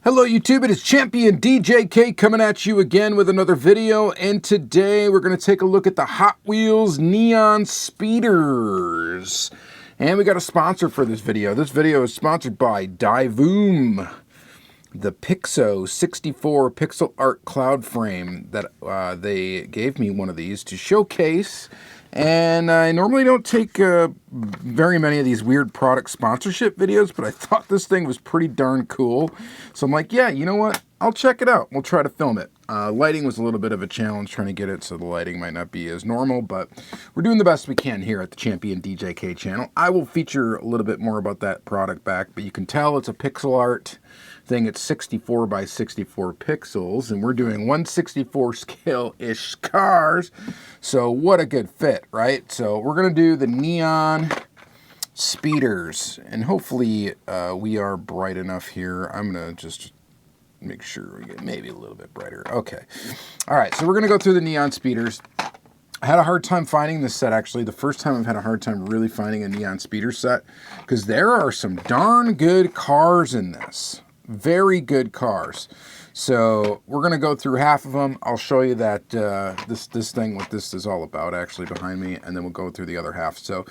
Hello YouTube, it is Championdjk coming at you again with another video, and today we're going to take a look at the Hot Wheels Neon Speeders. And we got a sponsor for this video. This video is sponsored by Divoom, the Pixoo 64 pixel art cloud frame that they gave me one of these to showcase. And I normally don't take very many of these weird product sponsorship videos, but I thought this thing was pretty darn cool. So I'm like, yeah, you know what? I'll check it out. We'll try to film it. Lighting was a little bit of a challenge trying to get it, so the lighting might not be as normal, but we're doing the best we can here at the Championdjk channel. I will feature a little bit more about that product back, but you can tell it's a pixel art thing. It's 64 by 64 pixels, and we're doing 1/64 scale-ish cars, so what a good fit, right? So we're going to do the Neon Speeders, and hopefully we are bright enough here. I'm going to just make sure we get maybe a little bit brighter. Okay. All right, so we're going to go through the Neon Speeders. I had a hard time finding this set, actually. The first time I've had a hard time really finding a Neon Speeder set, because there are some darn good cars in this. Very good cars. So we're going to go through half of them. I'll show you that this thing, what this is all about, actually, behind me, and then we'll go through the other half. So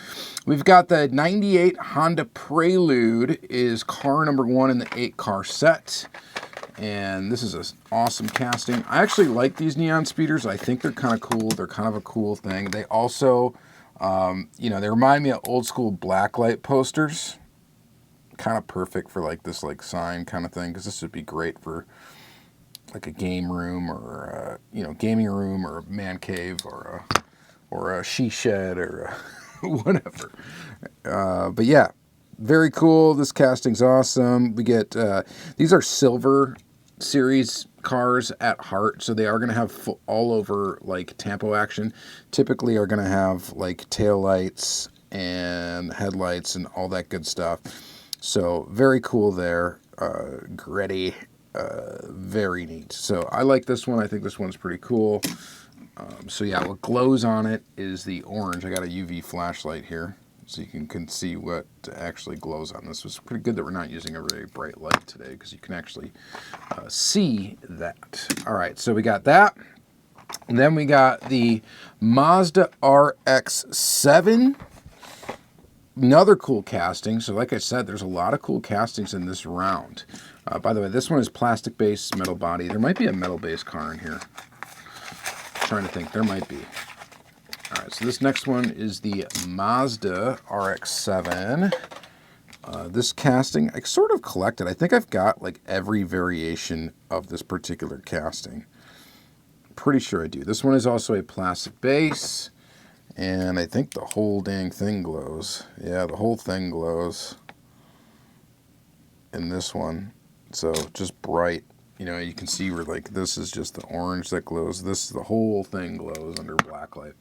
we've got the 98 Honda Prelude is car number 1 in the 8-car set. And this is an awesome casting. I actually like these Neon Speeders. I think they're kind of cool. They're kind of a cool thing. They also, you know, they remind me of old school blacklight posters. Kind of perfect for like this like sign kind of thing, because this would be great for like a game room or you know, gaming room or a man cave or a she shed or whatever. But yeah, very cool. This casting's awesome. We get these are silver series cars at heart, so they are going to have all over like tampo action. Typically are going to have like tail lights and headlights and all that good stuff. So very cool there. Gritty, very neat. So I like this one. I think this one's pretty cool. So yeah, what glows on it is the orange. I got a UV flashlight here, so you can see what actually glows on this. It's pretty good that we're not using a very bright light today, because you can actually see that. All right, so we got that. And then we got the Mazda RX7. Another cool casting. So like I said, there's a lot of cool castings in this round. By the way, this one is plastic base, metal body. There might be a metal base car in here. I'm trying to think. There might be. All right, so this next one is the Mazda RX7. This casting, I sort of collected. I think I've got like every variation of this particular casting. Pretty sure I do. This one is also a plastic base, and I think the whole dang thing glows. Yeah, the whole thing glows in this one. So just bright. You know, you can see where like this is just the orange that glows. This, the whole thing glows under black light.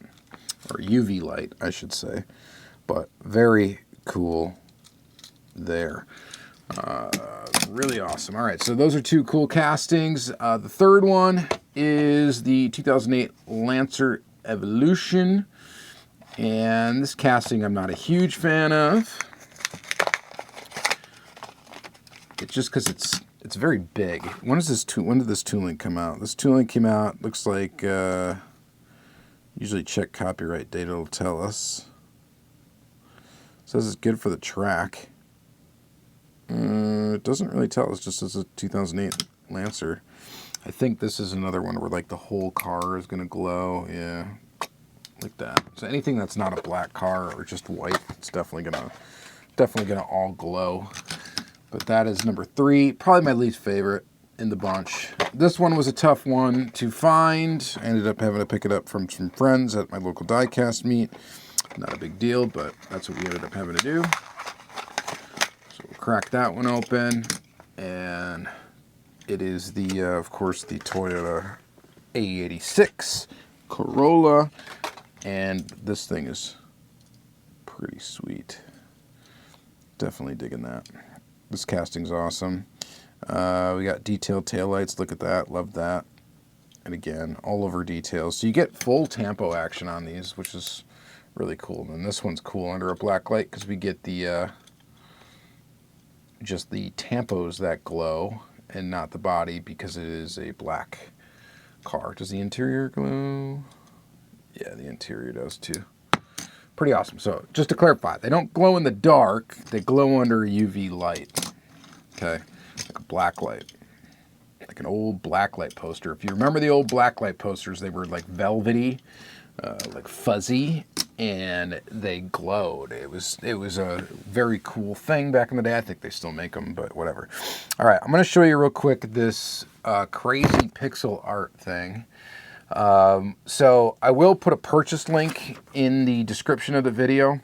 Or UV light, I should say. But very cool there. Really awesome. All right, so those are two cool castings. The third one is the 2008 Lancer Evolution. And this casting I'm not a huge fan of. It's just because it's very big. When did this tooling come out? This tooling came out, looks like, usually check copyright date, it'll tell us. It says it's good for the track. It doesn't really tell us, just as a 2008 Lancer. I think this is another one where like the whole car is gonna glow, yeah, like that. So anything that's not a black car or just white, it's definitely gonna all glow. But that is number 3, probably my least favorite in the bunch. This one was a tough one to find. I ended up having to pick it up from some friends at my local Diecast meet. Not a big deal, but that's what we ended up having to do. So we'll crack that one open, and it is the, of course, the Toyota A86 Corolla, and this thing is pretty sweet. Definitely digging that. This casting's awesome. We got detailed taillights. Look at that. Love that. And again, all over details. So you get full tampo action on these, which is really cool. And this one's cool under a black light because we get the just the tampos that glow. and not the body because it is a black car. Does the interior glow? Yeah, the interior does too. Pretty awesome. So just to clarify, they don't glow in the dark, they glow under UV light. Okay, like a black light. Like an old blacklight poster. If you remember the old blacklight posters, they were like velvety, like fuzzy, and they glowed. It was a very cool thing back in the day. I think they still make them, but whatever. All right, I'm going to show you real quick this crazy pixel art thing. So I will put a purchase link in the description of the video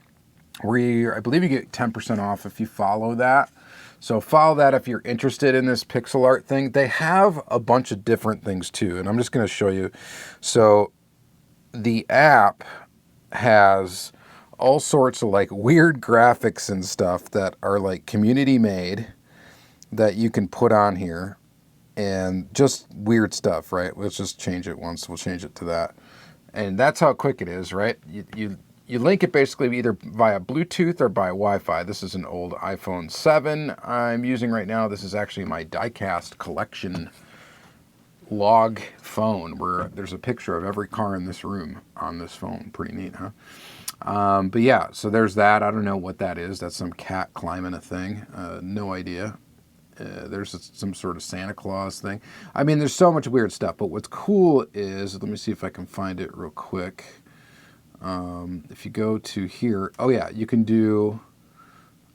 where I believe you get 10% off if you follow that. So follow that if you're interested in this pixel art thing. They have a bunch of different things too, and I'm just going to show you. So the app has all sorts of like weird graphics and stuff that are like community made that you can put on here, and just weird stuff, right? Let's just change it once. We'll change it to that. And that's how quick it is, right? You link it basically either via Bluetooth or by Wi-Fi. This is an old iPhone 7 I'm using right now. This is actually my Diecast collection log phone where there's a picture of every car in this room on this phone. Pretty neat, huh? But yeah, so there's that. I don't know what that is. That's some cat climbing a thing. No idea. There's some sort of Santa Claus thing. I mean, there's so much weird stuff. But what's cool is, let me see if I can find it real quick. If you go to here, oh yeah, you can do,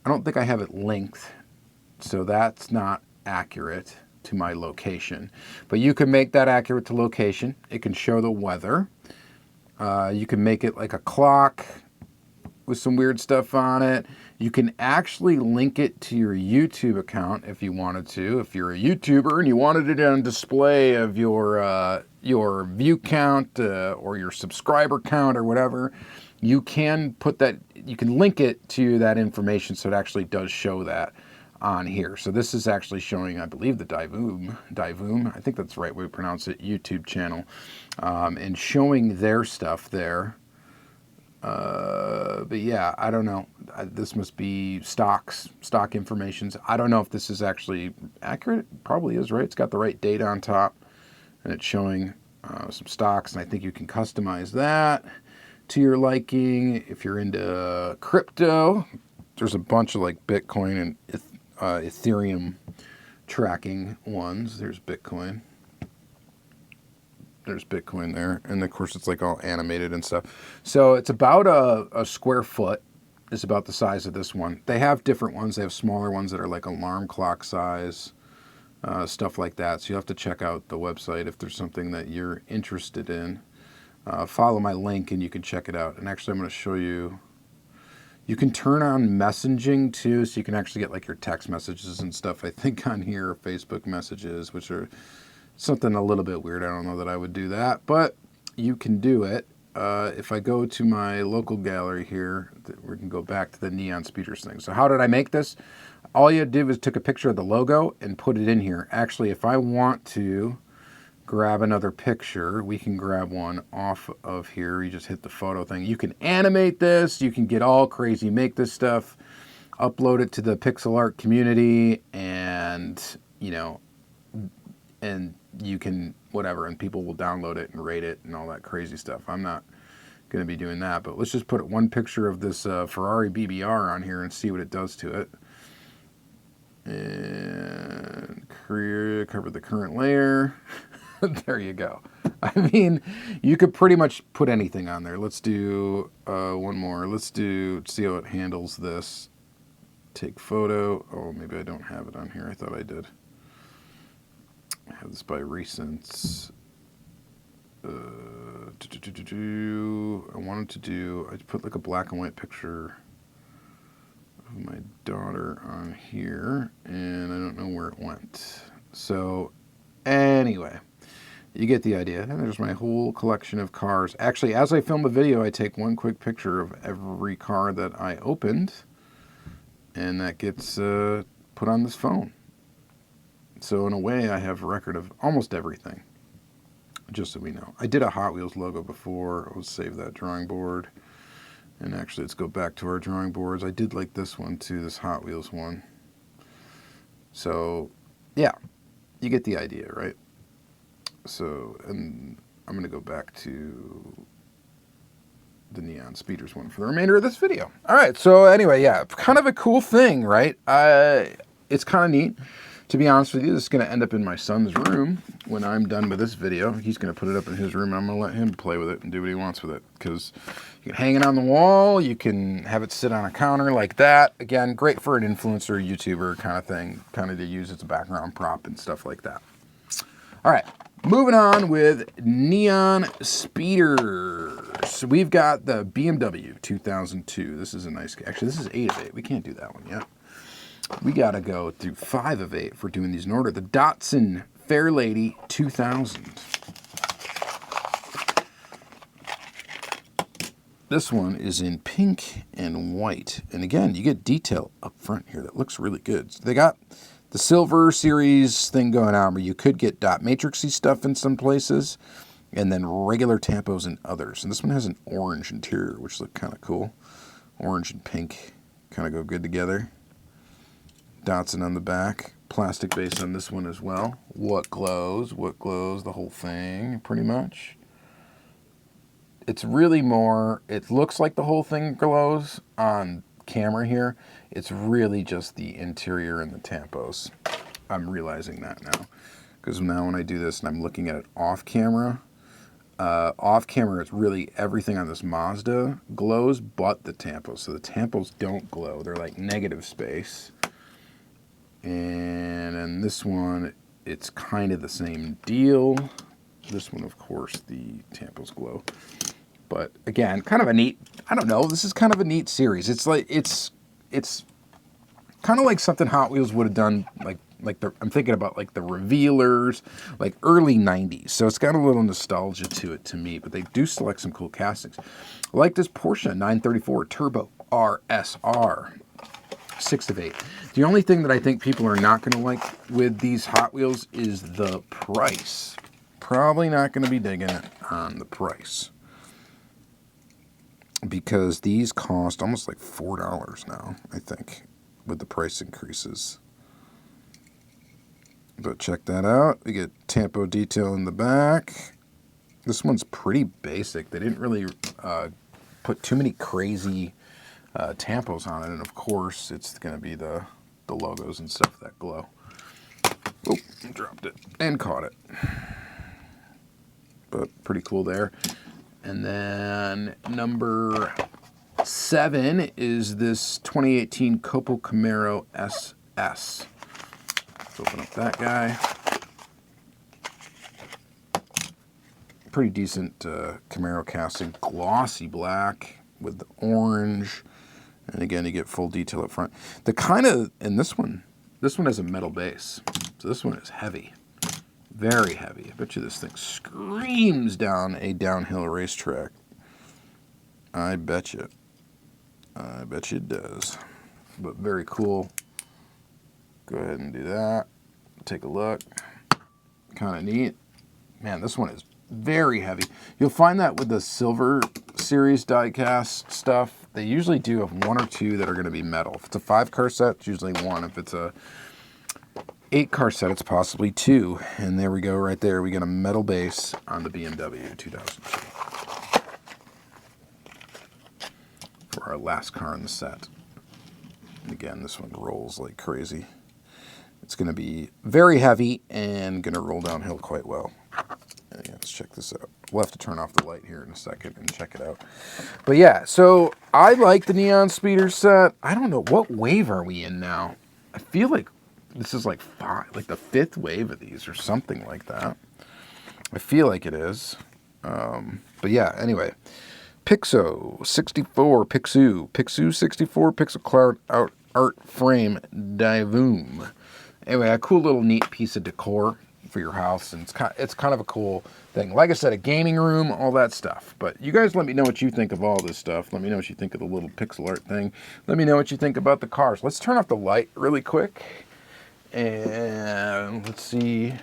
I don't think I have it linked, so that's not accurate to my location. But you can make that accurate to location. It can show the weather. You can make it like a clock with some weird stuff on it. You can actually link it to your YouTube account if you wanted to. If you're a YouTuber and you wanted it on display of your view count or your subscriber count or whatever, you can put that, you can link it to that information so it actually does show that on here. So this is actually showing, I believe, the Divoom, I think that's the right way to pronounce it, YouTube channel, and showing their stuff there. But yeah, I don't know. This must be stock information. I don't know if this is actually accurate. It probably is, right? It's got the right data on top, and it's showing some stocks, and I think you can customize that to your liking. If you're into crypto, there's a bunch of like Bitcoin and Ethereum tracking ones. There's Bitcoin. There's Bitcoin there, and of course it's like all animated and stuff. So it's about a square foot. It's about the size of this one. They have different ones. They have smaller ones that are like alarm clock size, stuff like that. So you'll have to check out the website if there's something that you're interested in. Follow my link and you can check it out. And actually I'm going to show you, you can turn on messaging too, so you can actually get like your text messages and stuff, I think, on here, Facebook messages, which are something a little bit weird. I don't know that I would do that, but you can do it. If I go to my local gallery here, we can go back to the Neon Speeders thing. So how did I make this? All you did was took a picture of the logo and put it in here. Actually, if I want to grab another picture, we can grab one off of here. You just hit the photo thing. You can animate this. You can get all crazy, make this stuff, upload it to the pixel art community, and, you know, and you can whatever, and people will download it and rate it and all that crazy stuff. I'm not going to be doing that, but let's just put one picture of this Ferrari BBR on here and see what it does to it. And cover the current layer. There you go. I mean, you could pretty much put anything on there. Let's do one more. Let's see how it handles this. Take photo. Oh, maybe I don't have it on here. I thought I did. I have this by recents. I wanted to do, I put like a black and white picture of my daughter on here, and I don't know where it went. So anyway, you get the idea. And there's my whole collection of cars. Actually, as I film the video, I take one quick picture of every car that I opened, and that gets put on this phone. So in a way, I have a record of almost everything, just so we know. I did a Hot Wheels logo before. I'll save that drawing board. And actually, let's go back to our drawing boards. I did like this one too, this Hot Wheels one. So, yeah. you get the idea, right? So, and I'm going to go back to the Neon Speeders one for the remainder of this video. All right, so anyway, yeah, kind of a cool thing, right? It's kind of neat. To be honest with you, this is going to end up in my son's room when I'm done with this video. He's going to put it up in his room, and I'm going to let him play with it and do what he wants with it. Because you can hang it on the wall, you can have it sit on a counter like that. Again, great for an influencer, YouTuber kind of thing, kind of to use as a background prop and stuff like that. All right, moving on with Neon Speeders. We've got the BMW 2002. This is a nice, actually this is 8 of 8. We can't do that one yet. We got to go through 5 of 8 for doing these in order. The Datsun Fairlady 2000. This one is in pink and white. And again, you get detail up front here that looks really good. So they got the Silver Series thing going on where you could get dot matrixy stuff in some places and then regular tampos in others. And this one has an orange interior, which looks kind of cool. Orange and pink kind of go good together. Datsun on the back, plastic base on this one as well. What glows, the whole thing, pretty much. It's really more, it looks like the whole thing glows on camera here. It's really just the interior and the tampos. I'm realizing that now. Because now when I do this and I'm looking at it off camera, it's really everything on this Mazda glows but the tampos. So the tampos don't glow, they're like negative space. And in this one, it's kind of the same deal. This one, of course, the tampos glow. But again, kind of a neat, I don't know, this is kind of a neat series. It's like, it's kind of like something Hot Wheels would have done, I'm thinking about like the Revealers, like early 90s. So it's got a little nostalgia to it to me, but they do select some cool castings. I like this Porsche 934 Turbo RSR. 6 of 8. The only thing that I think people are not going to like with these Hot Wheels is the price. Probably not going to be digging it on the price. Because these cost almost like $4 now, I think, with the price increases. But check that out. We get tampo detail in the back. This one's pretty basic. They didn't really put too many crazy tampos on it, and of course it's going to be the logos and stuff that glow. Oh, dropped it and caught it. But pretty cool there. And then number 7 is this 2018 Copo Camaro SS. Let's open up that guy. Pretty decent Camaro casting, glossy black with the orange. And again, you get full detail up front. The kind of, and this one has a metal base. So this one is heavy, very heavy. I bet you this thing screams down a downhill racetrack. I bet you it does. But very cool. Go ahead and do that. Take a look. Kind of neat. Man, this one is very heavy. You'll find that with the Silver Series diecast stuff. They usually do have 1 or 2 that are going to be metal. If it's a 5-car set, it's usually 1. If it's a 8-car set, it's possibly 2. And there we go right there. We get a metal base on the BMW 2002. For our last car in the set. And again, this one rolls like crazy. It's going to be very heavy and going to roll downhill quite well. And again, let's check this out. We'll have to turn off the light here in a second and check it out. But yeah, so I like the Neon Speeder set. I don't know, what wave are we in now? I feel like this is like the 5th wave of these or something like that. I feel like it is. But yeah, anyway. Pixoo 64, Pixoo 64, Pixel Cloud Art Frame Divoom. Anyway, a cool little neat piece of decor for your house, and it's kind of a cool thing. Like I said, a gaming room, all that stuff. But you guys let me know what you think of all this stuff. Let me know what you think of the little pixel art thing. Let me know what you think about the cars. Let's turn off the light really quick, and let's see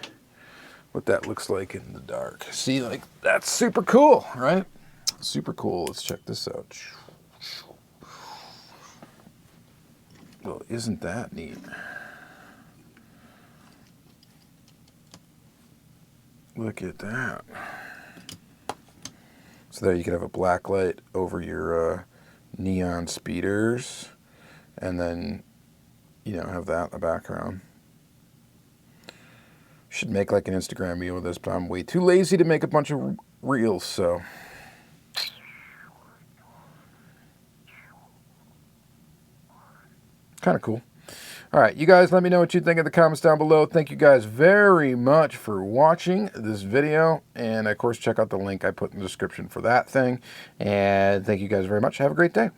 what that looks like in the dark. See, like, that's super cool, right? Super cool. Let's check this out. Well, isn't that neat? Look at that. So there you can have a black light over your neon speeders, and then, you know, have that in the background. Should make like an Instagram video with this, but I'm way too lazy to make a bunch of reels, so. Kind of cool. All right, you guys, let me know what you think in the comments down below. Thank you guys very much for watching this video. And, of course, check out the link I put in the description for that thing. And thank you guys very much. Have a great day.